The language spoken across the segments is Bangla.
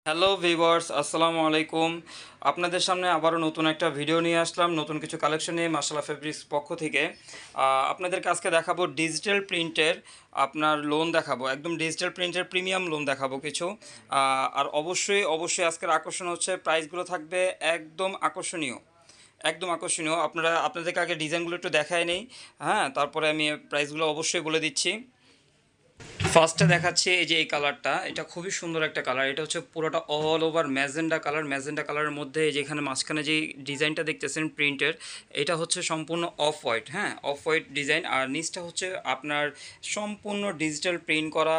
হ্যালো ভিউয়ার্স, আসসালামু আলাইকুম। আপনাদের সামনে আবারও নতুন একটা ভিডিও নিয়ে আসলাম, নতুন কিছু কালেকশন নিয়ে মাশাআল্লাহ ফেব্রিক্স পক্ষ থেকে। আপনাদেরকে আজকে দেখাবো ডিজিটাল প্রিন্টের আপনার লোন দেখাবো, একদম ডিজিটাল প্রিন্টের প্রিমিয়াম লোন দেখাবো কিছু। আর অবশ্যই আজকের আকর্ষণ হচ্ছে প্রাইসগুলো থাকবে একদম আকর্ষণীয়, একদম আকর্ষণীয়। আপনাদেরকে আগে ডিজাইনগুলো একটু দেখায় নেই, হ্যাঁ, তারপরে আমি প্রাইসগুলো অবশ্যই বলে দিচ্ছি। ফার্স্টে দেখাচ্ছি এই যে এই কালারটা, এটা খুবই সুন্দর একটা কালার। এটা হচ্ছে পুরোটা all over magenta colour. Magenta কালারের মধ্যে এই যে এখানে মাঝখানে যে ডিজাইনটা দেখতেছেন প্রিন্টের, এটা হচ্ছে সম্পূর্ণ অফ হোয়াইট, হ্যাঁ, অফ হোয়াইট ডিজাইন। আর নিচটা হচ্ছে আপনার সম্পূর্ণ ডিজিটাল প্রিন্ট করা,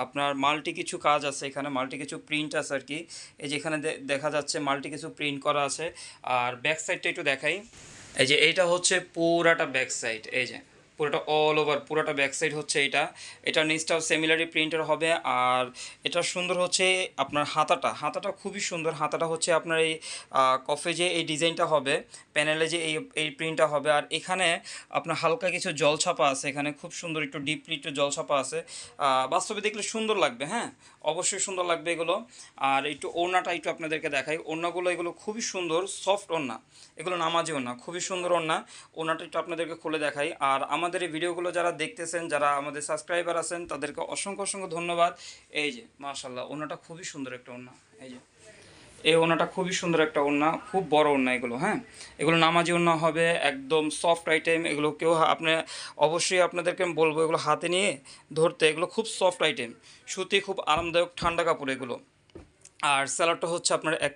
আপনার মাল্টি কিছু কাজ আছে এখানে, মাল্টি কিছু প্রিন্ট আছে আর কি। এই যে এখানে দেখা যাচ্ছে মাল্টি কিছু প্রিন্ট করা আছে। আর ব্যাক সাইডটা একটু দেখাই। এই যে এইটা হচ্ছে পুরাটা ব্যাক সাইড, এই যে পুরোটা অল ওভার পুরোটা ব্যাক সাইড হচ্ছে এটা। এটার নিচটাও সিমিলারই প্রিন্টের হবে। আর এটা সুন্দর হচ্ছে আপনার হাতাটা খুবই সুন্দর। হাতাটা হচ্ছে আপনার এই কফে যে এই ডিজাইনটা হবে, প্যানেলে যে এই প্রিন্টটা হবে। আর এখানে আপনার হালকা কিছু জলছাপা আছে, এখানে খুব সুন্দর একটু ডিপলি একটু জলছাপা আছে। বাস্তবে দেখলে সুন্দর লাগবে, হ্যাঁ, অবশ্যই সুন্দর লাগবে এগুলো। আর একটু ওড়নাটা একটু আপনাদেরকে দেখাই। ওড়নাগুলো এগুলো খুবই সুন্দর, সফট ওড়না, এগুলো নামাজি ওড়না, খুবই সুন্দর ওড়না। ওড়নাটা একটু আপনাদেরকে খুলে দেখাই। আর আমাদের এই ভিডিওগুলো যারা দেখতেছেন, যারা আমাদের সাবস্ক্রাইবার আছেন, তাদেরকে অসংখ্য অসংখ্য ধন্যবাদ। এই যে মাশাআল্লাহ, ওড়নাটা খুবই সুন্দর একটা ওড়না। এই যে এই ওড়নাটা খুবই সুন্দর একটা ওড়না, খুব বড় ওড়না এগুলো, হ্যাঁ, এগুলো নামাজি ওড়না হবে, একদম সফট আইটেম এগুলো। আপনি অবশ্যই আপনাদেরকে আমি বলবো এগুলো হাতে নিয়ে ধরতে, এগুলো খুব সফট আইটেম, সুতি, খুব আরামদায়ক ঠান্ডা কাপড় এগুলো। আর স্যালাডটা হচ্ছে আপনার এক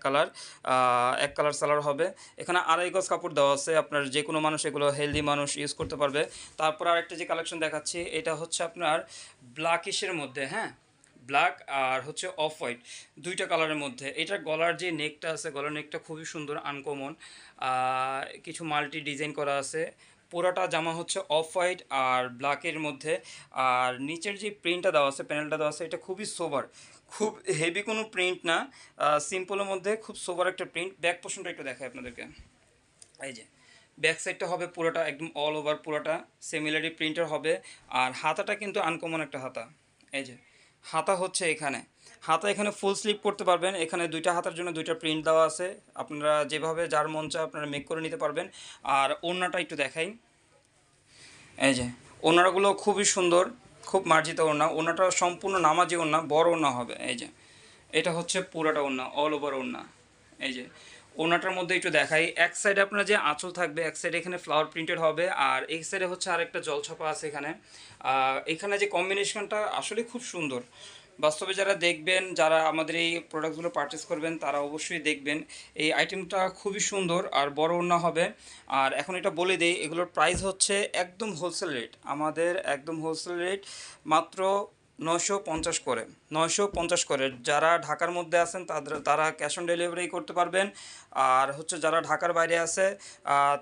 কালার স্যালাড হবে। এখানে আড়াই গজ কাপড় দেওয়া আছে, আপনার যে কোনো মানুষ, এগুলো হেলদি মানুষ ইউজ করতে পারবে। তারপর আরেকটা যে কালেকশন দেখাচ্ছি, এটা হচ্ছে আপনার ব্ল্যাকিশের মধ্যে, হ্যাঁ, ব্ল্যাক আর হচ্ছে অফ হোয়াইট, দুইটা কালারের মধ্যে। এটার গলার যে নেকটা আছে, গলার নেকটা খুবই সুন্দর, আনকমন, কিছু মাল্টি ডিজাইন করা আছে। পুরাটা জামা হচ্ছে অফ হোয়াইট আর ব্ল্যাকের মধ্যে। আর নিচের যে প্রিন্টটা দেওয়া আছে, প্যানেলটা দেওয়া আছে, এটা খুবই সোবার, খুব হেভি কোনো প্রিন্ট না, সিম্পলের মধ্যে খুব সোবার একটা প্রিন্ট। ব্যাক পোর্শনটা একটু দেখাই আপনাদেরকে। এই যে ব্যাক সাইডটা হবে পুরোটা একদম অল ওভার, পুরোটা সিমিলারি প্রিন্টার হবে। আর হাতাটা কিন্তু আনকমন একটা হাতা। এই যে হাতা হচ্ছে এখানে, হাতা এখানে ফুল স্লিভ করতে পারবেন। এখানে দুইটা হাতার জন্য দুইটা প্রিন্ট দেওয়া আছে, আপনারা যেভাবে যার মন চায় আপনারা মেক করে নিতে পারবেন। আর ওড়নাটা একটু দেখাই। এই যে ওড়নাগুলো খুবই সুন্দর, খুব মার্জিত ওড়না। ওড়নাটা সম্পূর্ণ নামাজি ওড়না, বড় ওড়না হবে। এই যে এটা হচ্ছে পুরাটা ওড়না, অল ওভার ওড়না। এই যে ওড়নাটার মধ্যে একটু দেখাই, এক সাইডে আপনার যে আঁচল থাকবে, এক সাইডে এখানে ফ্লাওয়ার প্রিন্টেড হবে, আর এই সাইডে হচ্ছে আরেকটা জলছাপা আছে এখানে। এখানে যে কম্বিনেশনটা আসলে খুব সুন্দর। বাস্তবে যারা দেখবেন, যারা আমাদের এই প্রোডাক্টগুলো পারচেস করবেন, তারা অবশ্যই দেখবেন এই আইটেমটা খুবই সুন্দর আর বড় ওড়না হবে। আর এখন এটা বলে দেই, এগুলোর প্রাইস হচ্ছে একদম হোলসেল রেট, আমাদের একদম হোলসেল রেট, মাত্র 950 করে, 950 করে। যারা ঢাকার মধ্যে আছেন তারা ক্যাশ অন ডেলিভারি করতে পারবেন। আর হচ্ছে যারা ঢাকার বাইরে আছে,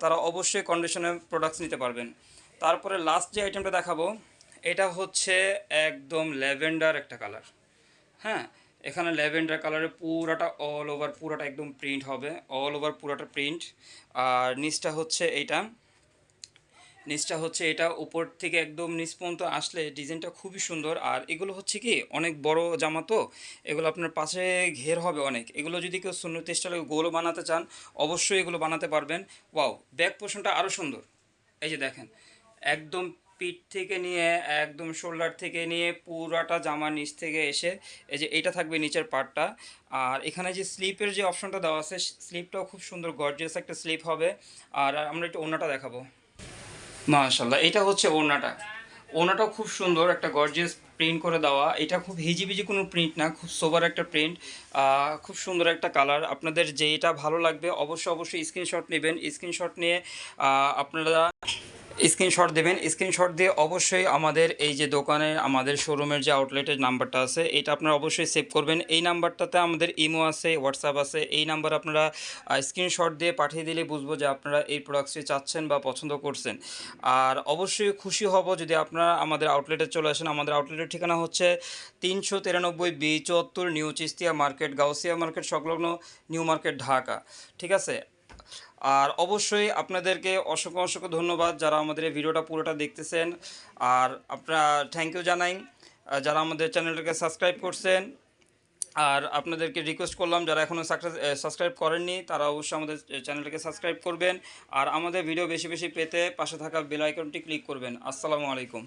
তারা অবশ্যই কন্ডিশনে প্রোডাক্টস নিতে পারবেন। তারপরে লাস্ট যে আইটেমটা দেখাবো, এটা হচ্ছে একদম ল্যাভেন্ডার একটা কালার, হ্যাঁ, এখানে ল্যাভেন্ডার কালারে পুরাটা অল ওভার, পুরাটা একদম প্রিন্ট হবে, অল ওভার পুরাটা প্রিন্ট। আর নিচটা হচ্ছে এটা উপর থেকে একদম নিচ পর্যন্ত আসলে ডিজাইনটা খুবই সুন্দর। আর এগুলো হচ্ছে কি অনেক বড় জামা, তো এগুলো আপনার পাশে ঘের হবে অনেক। এগুলো যদি কেউ সুন্নতি স্টাইলে গোলও বানাতে চান, অবশ্যই এগুলো বানাতে পারবেন। ওয়াও, ব্যাক পোর্শনটা আরও সুন্দর। এই যে দেখেন, একদম পিঠ থেকে নিয়ে একদম শোল্ডার থেকে নিয়ে পুরাটা জামা নিচ থেকে এসে এই যে এইটা থাকবে নিচের পার্টটা। আর এখানে যে স্লিপের যে অপশনটা দেওয়া আছে, স্লিপটাও খুব সুন্দর গর্জিয়াস একটা স্লিপ হবে। আর আমরা একটু ওড়নাটা দেখাবো। মাশাল্লাহ, এটা হচ্ছে ওড়নাটা। ওড়নাটাও খুব সুন্দর, একটা গর্জিয়াস প্রিন্ট করে দেওয়া। এটা খুব হিজিবিজি কোনো প্রিন্ট না, খুব সোবার একটা প্রিন্ট, খুব সুন্দর একটা কালার। আপনাদের যেটা ভালো লাগবে অবশ্যই স্ক্রিনশট নেবেন। স্ক্রিনশট নিয়ে আপনারা স্ক্রিনশট দেবেন। স্ক্রিনশট দিয়ে অবশ্যই আমাদের এই যে দোকানে, আমাদের শোরুমের যে আউটলেটের নাম্বারটা আছে, এটা আপনারা অবশ্যই সেভ করবেন। এই নাম্বারটাতে আমাদের ইমো আছে, হোয়াটসঅ্যাপ আছে। এই নাম্বার আপনারা স্ক্রিনশট দিয়ে পাঠিয়ে দিলে বুঝবো যে আপনারা এই প্রোডাক্টটি চাচ্ছেন বা পছন্দ করছেন। আর অবশ্যই খুশি হব যদি আপনারা আমাদের আউটলেটে চলে আসেন। আমাদের আউটলেটের ঠিকানা হচ্ছে 393 B74, নিউ চিস্তিয়া মার্কেট, গাউসিয়া মার্কেট সংলগ্ন, নিউ মার্কেট, ঢাকা। ঠিক আছে। আর অবশ্যই আপনাদেরকে অসংখ্য অসংখ্য ধন্যবাদ যারা আমাদের এই ভিডিওটা পুরোটা দেখতেছেন। আর আপনারা থ্যাংক ইউ জানাই যারা আমাদের চ্যানেলটাকে সাবস্ক্রাইব করছেন। আর আপনাদেরকে রিকোয়েস্ট করলাম যারা এখনও সাবস্ক্রাইব করেননি তারা অবশ্যই আমাদের চ্যানেলটাকে সাবস্ক্রাইব করবেন আর আমাদের ভিডিও বেশি বেশি পেতে পাশে থাকা বেল আইকনটি ক্লিক করবেন। আসসালামু আলাইকুম।